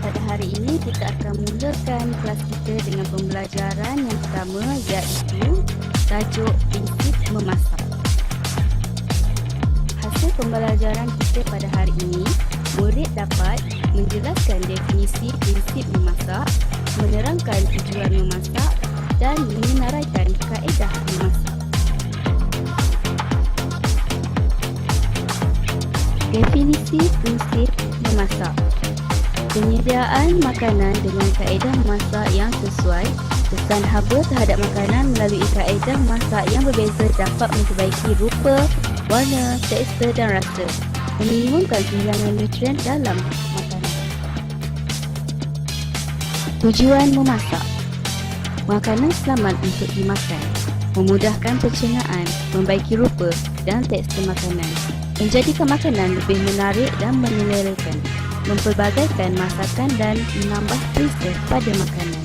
Pada hari ini kita akan mulakan kelas kita dengan pembelajaran yang pertama, iaitu tajuk prinsip memasak. Hasil pembelajaran kita pada hari ini, murid dapat menjelaskan definisi prinsip memasak, menerangkan tujuan memasak dan menyenaraikan kaedah memasak. Definisi prinsip memasak: penyediaan makanan dengan kaedah memasak yang sesuai. Kesan haba terhadap makanan melalui kaedah memasak yang berbeza dapat memperbaiki rupa, warna, tekstur dan rasa, meminimumkan kehilangan nutrien dalam makanan. Tujuan memasak: makanan selamat untuk dimakan, memudahkan pencernaan, membaiki rupa dan tekstur makanan, menjadikan makanan lebih menarik dan menyelerakan, mempelbagaikan masakan dan menambah perisa pada makanan.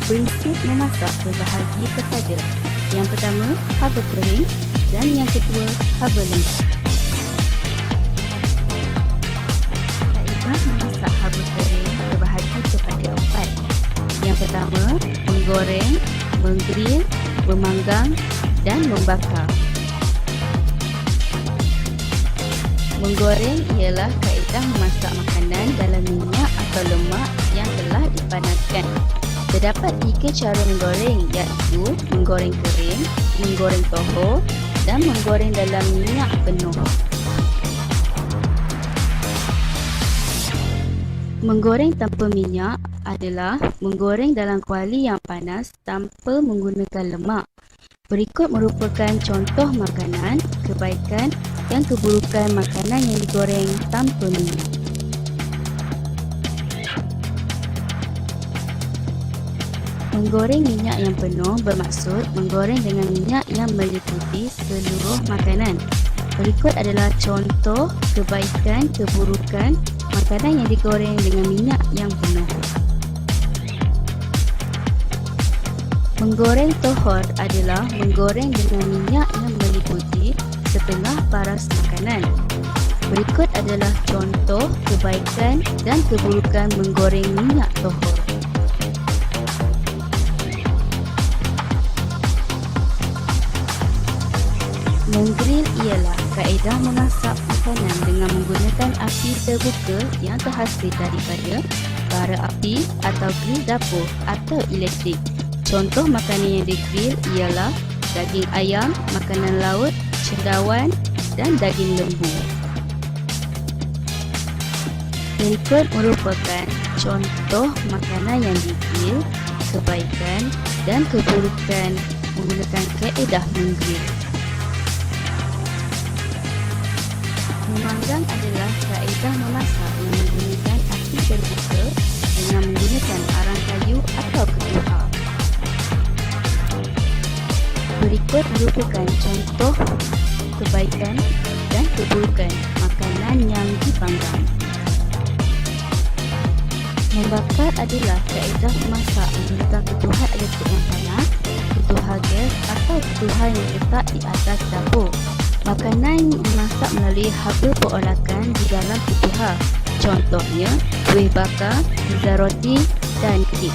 Prinsip memasak berbahagi kepada: yang pertama, haba kering, dan yang kedua, haba lembab. Kaedah memasak haba kering berbahagi kepada 4. Yang pertama, menggoreng, menggrill, memanggang dan membakar. Menggoreng ialah kaedah memasak makanan dalam minyak atau lemak yang telah dipanaskan. Terdapat 3 cara menggoreng, iaitu menggoreng kering, menggoreng tohor dan menggoreng dalam minyak penuh. Menggoreng tanpa minyak adalah menggoreng dalam kuali yang panas tanpa menggunakan lemak. Berikut merupakan contoh makanan, kebaikan dan keburukan makanan yang digoreng tanpa minyak. Menggoreng minyak yang penuh bermaksud menggoreng dengan minyak yang meliputi seluruh makanan. Berikut adalah contoh kebaikan, keburukan makanan yang digoreng dengan minyak yang penuh. Menggoreng tohor adalah menggoreng dengan minyak yang meliputi setengah paras makanan. Berikut adalah contoh kebaikan dan keburukan menggoreng minyak tohor. Menggrill ialah kaedah memasak makanan dengan menggunakan api terbuka yang terhasil daripada bara api atau grill dapur atau elektrik. Contoh makanan yang digrill ialah daging ayam, makanan laut, cendawan dan daging lembu. Berikut merupakan contoh makanan yang digrill, kebaikan dan keburukan menggunakan kaedah menggrill. Memanggang adalah kaedah memasak yang menggunakan api terbuka dengan menggunakan arang kayu atau ketuha. Berikut merupakan contoh kebaikan dan keburukan makanan yang dipanggang. Membakar adalah kaedah memasak menggunakan ketuha elektrik yang panas, ketuha gas atau ketuha yang letak di atas dapur. Makanan dimasak melalui haba perolakan di dalam ketuha. Contohnya, kuih bakar, pizza roti dan kek.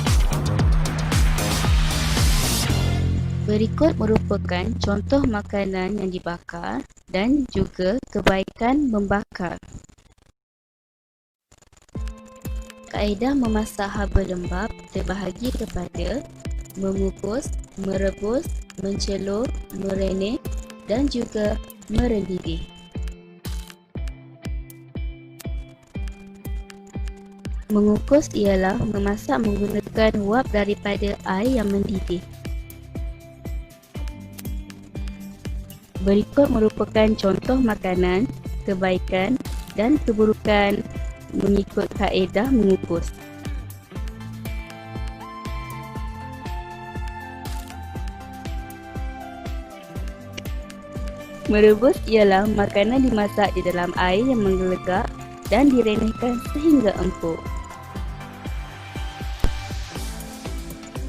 Berikut merupakan contoh makanan yang dibakar dan juga kebaikan membakar. Kaedah memasak haba lembab terbahagi kepada mengukus, merebus, mencelur, merenek dan juga merendidih. Mengukus ialah memasak menggunakan wap daripada air yang mendidih. Berikut merupakan contoh makanan, kebaikan dan keburukan mengikut kaedah mengukus. Merebus ialah makanan dimasak di dalam air yang menggelegak dan direnehkan sehingga empuk.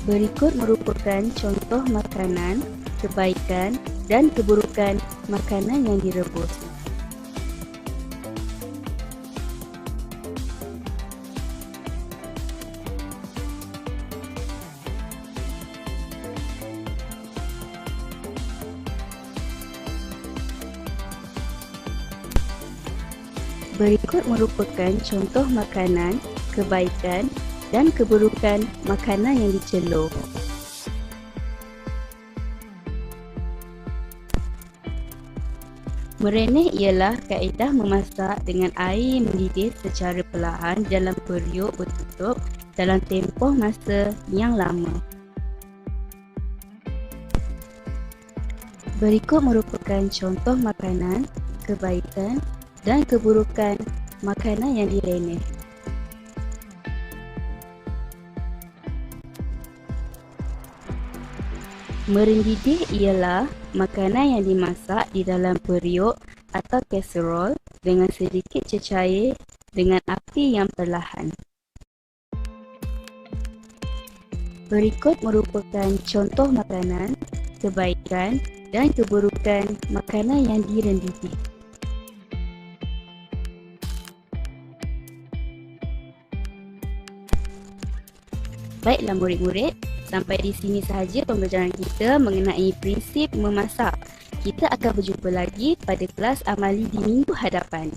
Berikut merupakan contoh makanan, kebaikan dan keburukan makanan yang direbus. Berikut merupakan contoh makanan, kebaikan dan keburukan makanan yang dicelur. Mereneh ialah kaedah memasak dengan air mendidih secara perlahan dalam periuk bertutup dalam tempoh masa yang lama. Berikut merupakan contoh makanan, kebaikan dan keburukan makanan yang direneh. Merendidih ialah makanan yang dimasak di dalam periuk atau kaserol dengan sedikit cecair dengan api yang perlahan. Berikut merupakan contoh makanan, kebaikan dan keburukan makanan yang direndidih. Baiklah murid-murid, sampai di sini sahaja pembelajaran kita mengenai prinsip memasak. Kita akan berjumpa lagi pada kelas amali di minggu hadapan.